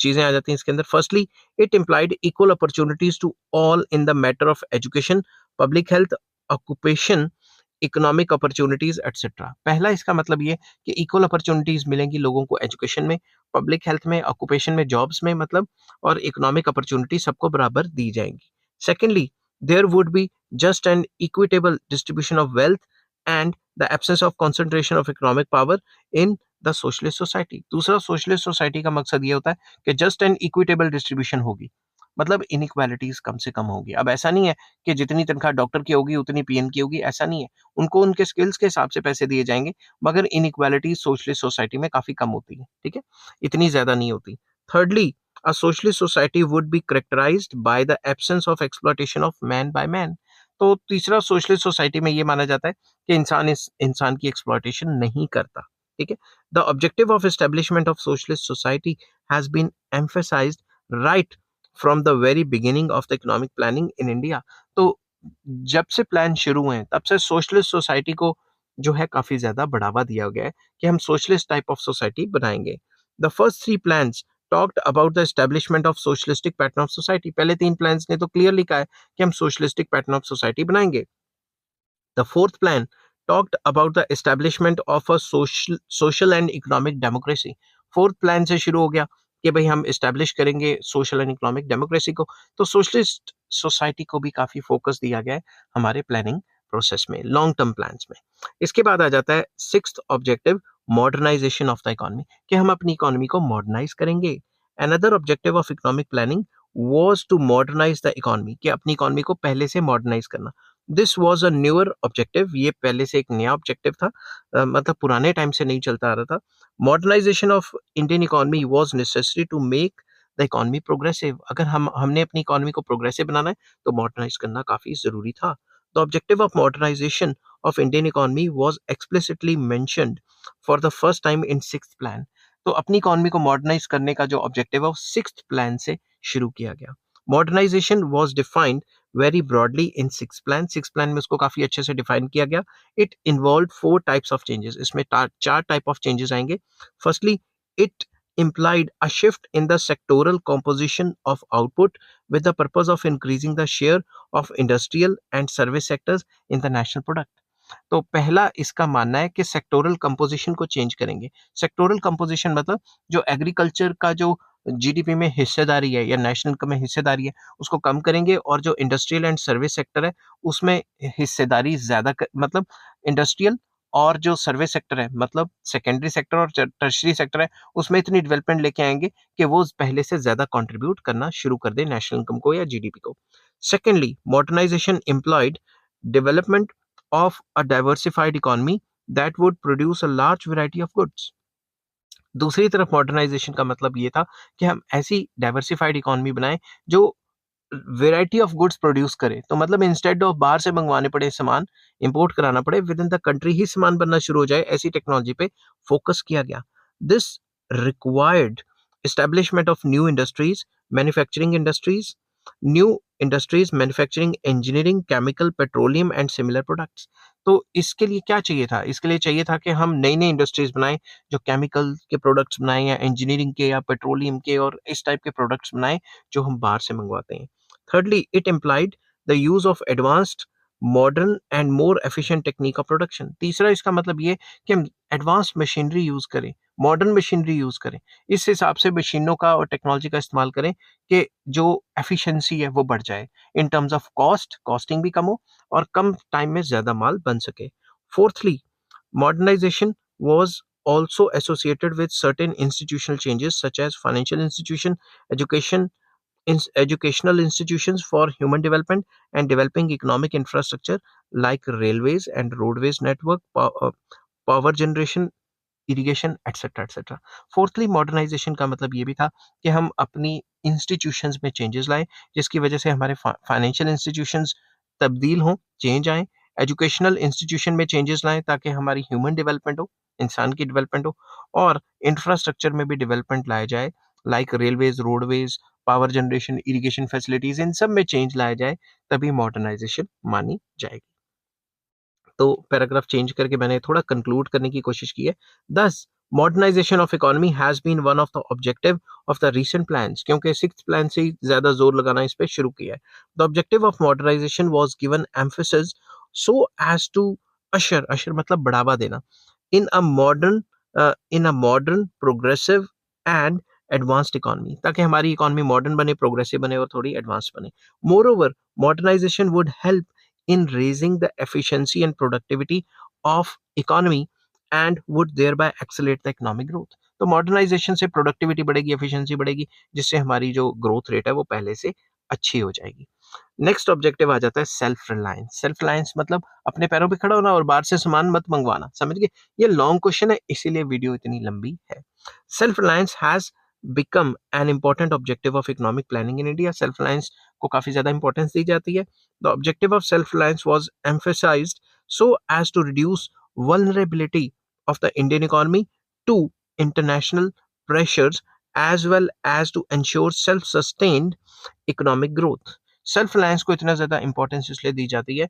चीजें आ जाती हैं इसके अंदर। Firstly it implied equal opportunities to all in the matter of education, public health, occupation, economic opportunities etcetera. पहला इसका मतलब ये कि इक्वल अपॉर्चुनिटीज मिलेंगी लोगों को एजुकेशन में, पब्लिक हेल्थ में, ऑक्यूपेशन में, जॉब्स में मतलब, और इकोनॉमिक अपॉर्चुनिटी सबको बराबर दी जाएंगी। Secondly there would be just and equitable distribution of wealth and the absence of concentration of economic power in the socialist society. दूसरा, सोशलिस्ट सोसाइटी का मकसद ये होता है कि जस्ट एंड इक्विटेबल डिस्ट्रीब्यूशन होगी, मतलब इनइक्वालिटीज कम से कम होगी। अब ऐसा नहीं है कि जितनी तनख्वाह डॉक्टर की होगी उतनी पीएन की होगी, ऐसा नहीं है। उनको उनके स्किल्स के हिसाब से पैसे दिए जाएंगे, मगर इनइक्वालिटी सोशलिस्ट सोसाइटी में काफी कम होती है, ठीक है, इतनी ज्यादा नहीं होती। Thirdly, a socialist society would be characterized by the absence of exploitation of man by man। तो तीसरा, सोशलिस्ट सोसाइटी में ये माना जाता है कि इंसान इस इंसान की एक्सप्लॉयटेशन नहीं करता, ठीक है। The objective of establishment of socialist society has been emphasised right from the very beginning of the economic planning in India. तो जब से प्लान शुरू हुए तब से सोशलिस्ट सोसाइटी को जो है काफी ज्यादा बढ़ावा दिया गया है कि हम सोशलिस्ट टाइप ऑफ सोसाइटी बनाएंगे। The first three plans talked about the establishment of socialistic pattern of society. पहले तीन प्लान्स ने तो क्लियरली कहा है कि हम सोशलिस्टिक पैटर्न ऑफ सोसाइटी बनाएंगे। The fourth plan talked about the establishment of a social and economic democracy. Fourth plan से शुरू हो गया कि भाई हम एस्टेब्लिश करेंगे सोशल एंड इकोनॉमिक डेमोक्रेसी को। तो सोशलिस्ट सोसाइटी को भी काफी फोकस दिया गया है हमारे प्लानिंग प्रोसेस में, लॉन्ग टर्म प्लान्स में। इसके बाद आ जाता है sixth objective, modernisation of the economy, कि हम अपनी इकोनॉमी को मॉडर्नाइज करेंगे। Another objective of economic planning was to modernize the economy, कि अपनी इकोनॉमी को पहले से मॉडर्नाइज करना। This was a newer objective, ये पहले से एक नया ऑब्जेक्टिव था, मतलब पुराने टाइम से नहीं चलता आ रहा था। Modernisation of Indian economy was necessary to make the economy progressive. अगर हमने अपनी इकोनॉमी को प्रोग्रेसिव बनाना है तो मॉडर्नाइज करना काफी जरूरी था। The objective of modernisation of Indian economy was explicitly mentioned for the first time in sixth plan. तो अपनी इकोनॉमी को मॉडर्नाइज करने का जो ऑब्जेक्टिव है वो सिक्स्थ प्लान से शुरू किया गया। Modernisation was defined very broadly in six plan में उसको काफी अच्छे से डिफाइन किया गया। It involve four types of changes, इसमें चार टाइप ऑफ चेंजेस आएंगे। Firstly, it implied a shift in the sectoral composition of output with the purpose of increasing the share of industrial and service sectors in the national product। तो पहला इसका मानना है कि सेक्टोरल कंपोजिशन को चेंज करेंगे। सेक्टोरल कंपोजिशन मतलब जो एग्रीकल्चर का जो जीडीपी में हिस्सेदारी है या नेशनल इनकम में हिस्सेदारी है उसको कम करेंगे, और जो इंडस्ट्रियल एंड सर्विस सेक्टर है उसमें हिस्सेदारी ज्यादा मतलब इंडस्ट्रियल और जो सर्विस सेक्टर है मतलब सेकेंडरी सेक्टर और टर्शरी सेक्टर है उसमें इतनी डेवलपमेंट लेके आएंगे कि वो पहले से ज्यादा कंट्रीब्यूट करना शुरू कर दे नेशनल इनकम को या जीडीपी को। Secondly, modernisation employed development of a diversified economy that would produce a large variety of goods। दूसरी तरफ मॉडर्नाइजेशन का मतलब ये था कि हम ऐसी डाइवर्सिफाइड इकोनॉमी बनाएं जो वेराइटी ऑफ गुड्स प्रोड्यूस करे। तो मतलब इंस्टेड ऑफ बाहर से मंगवाने पड़े सामान, इंपोर्ट कराना पड़े, विद इन द कंट्री ही सामान बनना शुरू हो जाए, ऐसी टेक्नोलॉजी पे फोकस किया गया। This required establishment of new industries, manufacturing industries, new industries manufacturing engineering, chemical, petroleum and similar products। तो इसके लिए क्या चाहिए था? इसके लिए चाहिए था कि हम नई नई इंडस्ट्रीज बनाएं जो केमिकल के प्रोडक्ट्स बनाएं या इंजीनियरिंग के या पेट्रोलियम के और इस टाइप के प्रोडक्ट्स बनाएं जो हम बाहर से मंगवाते हैं। Thirdly, it implied the use of advanced, modern and more efficient technique of production। तीसरा इसका मतलब ये कि हम एडवांस मशीनरी यूज करें, मॉडर्न मशीनरी यूज करें, इस हिसाब से मशीनों का और टेक्नोलॉजी का इस्तेमाल करें कि जो एफिशिएंसी है वो बढ़ जाए, इन टर्म्स ऑफ कॉस्टिंग भी कम हो और कम टाइम में ज्यादा माल बन सके। Fourthly, modernization was also associated with certain institutional changes such as financial institution, educational institutions for human development and developing economic infrastructure like railways and roadways network, power generation, irrigation etcetera etcetera. Fourthly, modernisation का मतलब ये भी था कि हम अपनी इंस्टीट्यूशंस में चेंजेस लाएं जिसकी वजह से हमारे फाइनेंशियल इंस्टीट्यूशंस तब्दील हों, चेंज आए। एजुकेशनल इंस्टीट्यूशन में चेंजेस लाएं ताकि हमारी ह्यूमन डेवलपमेंट हो, इंसान की डेवलपमेंट हो, और इंफ्रास्ट्रक्चर में भी डेवलपमेंट लाया जाए, like railways, roadways, power generation, irrigation facilities, इन सब में चेंज लाया जाए, तभी मॉडर्नाइजेशन मानी जाएगी। तो पैराग्राफ चेंज करके मैंने थोड़ा कंक्लूड करने की कोशिश की है। दस, modernisation of economy has been one of the objective of the recent plans, क्योंकि सिक्स्थ प्लान से ही ज्यादा जोर लगाना इस पे शुरू किया है। The objective of modernisation was given emphasis so as to usher, usher मतलब बढ़ावा देना, in a modern progressive and advanced economy, ताकि हमारी इकोनॉमी मॉडर्न बने, प्रोग्रेसिव बने और थोड़ी एडवांस बने। Moreover, modernisation would help in raising the efficiency and productivity of economy and would thereby accelerate the economic growth। तो मॉडर्नाइजेशन से प्रोडक्टिविटी बढ़ेगी, एफिशिएंसी बढ़ेगी, जिससे हमारी जो ग्रोथ रेट है वो पहले से अच्छी हो जाएगी। नेक्स्ट ऑब्जेक्टिव आ जाता है सेल्फ रिलायंस। सेल्फ रिलायंस मतलब अपने पैरों पे खड़ा होना और बाहर से सामान मत मंगवाना। समझ गए? ये लॉन्ग क्वेश्चन है इसीलिए वीडियो इतनी लंबी है। Self reliance has become an important objective of economic planning in India. Self reliance को काफी ज्यादा इंपॉर्टेंस दी जाती है। The objective of self reliance was emphasised so as to reduce vulnerability of the Indian economy to international pressures as well as to ensure self-sustained economic growth। Self reliance को इतना ज्यादा इंपॉर्टेंस इसलिए दी जाती है,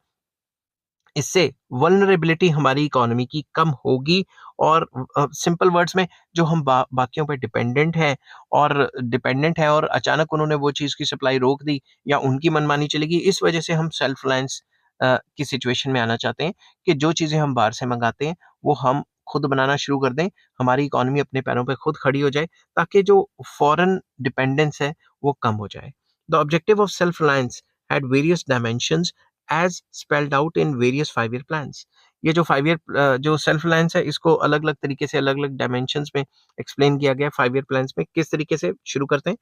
इससे वल्नरेबिलिटी हमारी इकोनॉमी की कम होगी, और सिंपल वर्ड्स में जो हम बाकियों पे डिपेंडेंट है और अचानक उन्होंने वो चीज़ की सप्लाई रोक दी या उनकी मनमानी चलेगी, इस वजह से हम सेल्फ रिलायंस की सिचुएशन में आना चाहते हैं कि जो चीज़ें हम बाहर से मंगाते हैं वो हम खुद बनाना शुरू कर दें, हमारी इकोनॉमी अपने पैरों पे खुद खड़ी हो जाए, ताकि जो फॉरेन डिपेंडेंस है वो कम हो जाए। The objective of self Reliance had various dimensions as spelled out in various 5 year plans। ये जो 5 year जो सेल्फ रिलायंस है इसको अलग अलग तरीके से अलग अलग डायमेंशंस में एक्सप्लेन किया गया 5 year प्लान्स में। किस तरीके से शुरू करते हैं?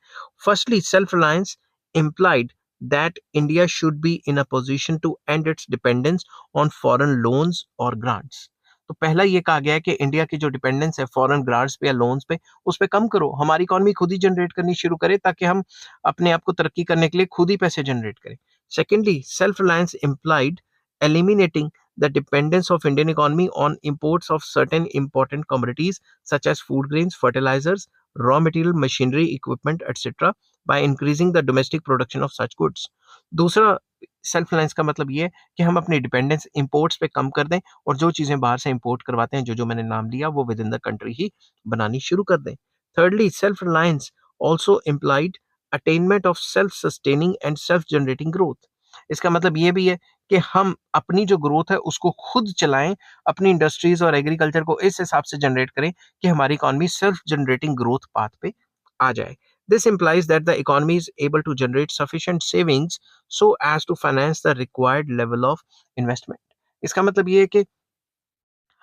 Firstly, self reliance implied that India should be in a position to end its dependence on foreign loans or grants। तो पहला ये कहा गया है कि इंडिया की जो डिपेंडेंस है फॉरेन ग्रांट्स पे या लोन्स पे, उस पे कम करो, हमारी इकोनॉमी खुद ही जनरेट करनी शुरू करे ताकि हम अपने आप को तरक्की करने के लिए खुद ही पैसे जनरेट करें। Secondly, self reliance implied eliminating the dependence of Indian economy on imports of certain important commodities such as food grains, fertilizers, raw material, machinery, equipment, etc. by increasing the domestic production of such goods. दूसरा, सेल्फ रिलायंस का मतलब ये है कि हम अपनी डिपेंडेंस इंपोर्ट्स पे कम कर दें और जो चीजें बाहर से इंपोर्ट करवाते हैं, जो जो मैंने नाम लिया, वो विद इन द कंट्री ही बनानी शुरू कर दें। Thirdly, self reliance also implied attainment of self sustaining and self generating growth. इसका मतलब ये भी है कि हम अपनी जो ग्रोथ है उसको खुद चलाएं, अपनी इंडस्ट्रीज और एग्रीकल्चर को इस हिसाब से जनरेट करें कि हमारी economy self generating growth path पे आ जाए। This implies that the economy is able to generate sufficient savings so as to finance the required level of investment. इसका मतलब ये है कि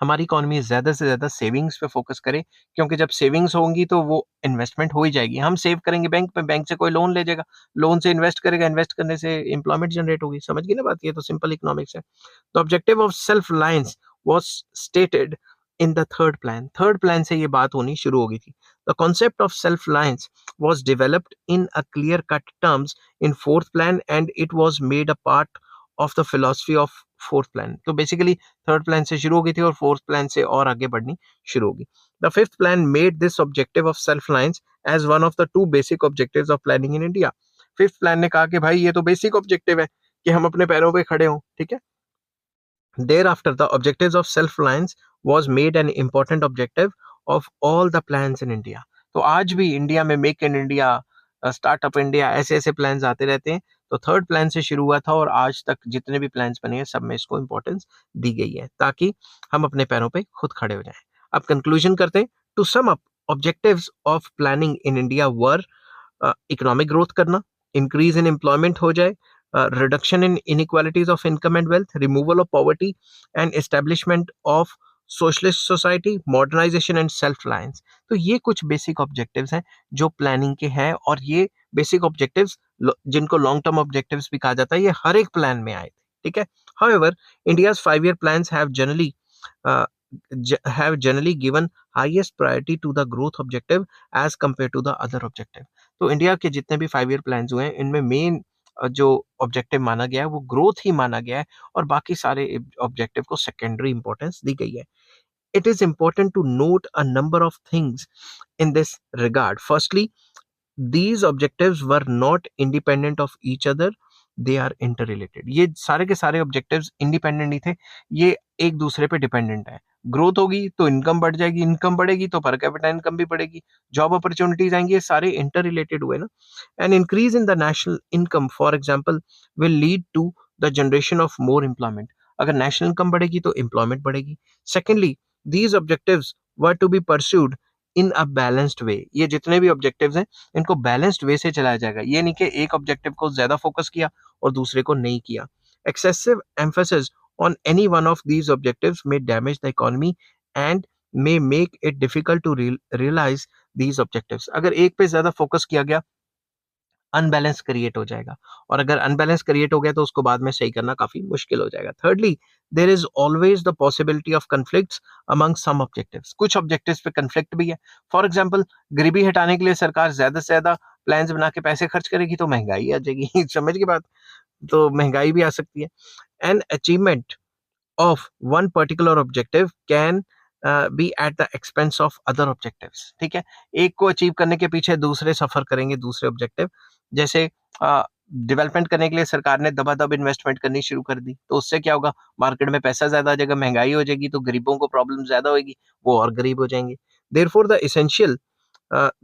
हमारी इकोनॉमी ज़्यादा से ज़्यादा सेविंग्स पे फोकस करे, क्योंकि जब सेविंग्स होंगी तो वो इन्वेस्टमेंट हो ही जाएगी। हम सेव करेंगे बैंक में, बैंक से कोई लोन ले जाएगा, लोन से इन्वेस्ट करेगा, इन्वेस्ट करने से एम्प्लॉयमेंट जनरेट होगी। समझ गई ना बात? ये तो सिंपल इकोनॉमिक्स है। The objective of self-reliance was stated in the third plan. Third plan से ये बात होनी शुरू हो गई थी। The concept of self-reliance was developed in a clear-cut terms in fourth plan and it was made a part of the philosophy of fourth plan. तो बेसिकली थर्ड प्लान से शुरू हो गई थी और फोर्थ प्लान से और आगे बढ़नी शुरू होगी। The fifth plan made this objective of self-reliance as one of the two basic objectives of planning in India. Fifth plan ने कहा कि भाई ये तो बेसिक ऑब्जेक्टिव है कि हम अपने पैरों पे खड़े हों, ठीक है। Thereafter, the objectives of self-reliance was made an important objective of all the plans in India. तो आज भी इंडिया में make in India, startup India, ऐसे ऐसे प्लान्स आते रहते हैं। तो थर्ड प्लान से शुरू हुआ था और आज तक जितने भी प्लान्स बने हैं सब में इसको इंपॉर्टेंस दी गई है ताकि हम अपने पैरों पे खुद खड़े हो जाएं। अब कंक्लूजन करते हैं। To sum up, objectives of planning in India were economic growth करना, इंक्रीज इन एम्प्लॉयमेंट हो जाए, reduction in inequalities of income and wealth, removal of poverty, and establishment of socialist society, modernization and self-reliance. तो ये कुछ बेसिक ऑब्जेक्टिव्स हैं जो प्लानिंग के हैं और ये बेसिक ऑब्जेक्टिव्स जिनको लॉन्ग टर्म ऑब्जेक्टिव्स भी कहा जाता है, ये हर एक प्लान में आए थे, ठीक है। However, India's 5-year plans uh, have generally given highest priority to the growth objective as compared to the other objective. तो इंडिया के जितने भी 5-year plans हुए हैं इनमें मेन जो ऑब्जेक्टिव माना गया है वो ग्रोथ ही माना गया है और बाकी सारे ऑब्जेक्टिव को सेकेंडरी इंपॉर्टेंस दी गई है। It is important to note a number of things in this regard. Firstly, these objectives were not independent of each other, they are interrelated. ये सारे के सारे objectives independent नहीं थे, ये एक दूसरे पे डिपेंडेंट है। ग्रोथ होगी तो इनकम बढ़ जाएगी, इनकम बढ़ेगी तो पर कैपिटा इनकम भी बढ़ेगी, जॉब अपॉर्चुनिटीज आएंगी, ये सारे इंटर रिलेटेड हुए ना। An increase in the national income for example will lead to the generation of more employment. अगर नेशनल इनकम बढ़ेगी तो एम्प्लॉयमेंट बढ़ेगी। Secondly, these objectives were to be pursued in a balanced way. ये जितने भी ऑब्जेक्टिव्स हैं इनको बैलेंस्ड वे से चलाया जाएगा, ये नहीं कि एक ऑब्जेक्टिव को ज्यादा फोकस किया और दूसरे को नहीं किया। Excessive emphasis on any one of these objectives may damage the economy and may make it difficult to realise these objectives. अगर एक पे ज्यादा फोकस किया गया अनबैलेंस क्रिएट हो जाएगा और अगर अनबैलेंस क्रिएट हो गया तो उसको बाद में सही करना काफी मुश्किल हो जाएगा। Thirdly, there is always the possibility of conflicts among some objectives. कुछ ऑब्जेक्टिव्स पे कन्फ्लिक्ट भी है। फॉर एग्जांपल, गरीबी हटाने के लिए सरकार ज्यादा से ज्यादा प्लान्स बना के पैसे खर्च करेगी तो महंगाई आ जाएगी समझ की बात? तो महंगाई भी आ सकती है। An achievement of one particular objective can be at the expense of other objectives. ठीक है, एक को अचीव करने के पीछे दूसरे सफर करेंगे, दूसरे ऑब्जेक्टिव। जैसे डेवलपमेंट करने के लिए सरकार ने दबादब इन्वेस्टमेंट करनी शुरू कर दी तो उससे क्या होगा, मार्केट में पैसा ज्यादा आ जाएगा, महंगाई हो जाएगी तो गरीबों को प्रॉब्लम ज्यादा होगी, वो और गरीब हो जाएंगे। Therefore the essential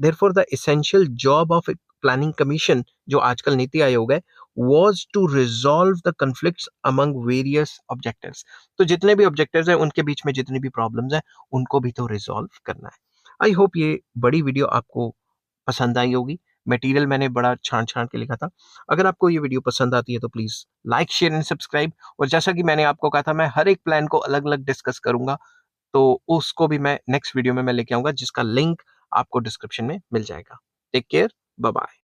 therefore the essential job of a planning commission जो आजकल नीति आयोग है was to resolve the conflicts among various objectives. तो जितने भी objectives हैं उनके बीच में जितनी भी problems हैं उनको भी तो resolve करना है। I hope ये बड़ी वीडियो आपको पसंद आई होगी। मटेरियल मैंने बड़ा छांट छांट के लिखा था। अगर आपको ये वीडियो पसंद आती है तो please like share and subscribe. और जैसा कि मैंने आपको कहा था मैं हर एक प्लान को अलग अलग डिस्कस करूंगा तो उसको भी मैं नेक्स्ट वीडियो में मैं लेके आऊंगा जिसका लिंक आपको डिस्क्रिप्शन में मिल जाएगा। Take care, bye bye.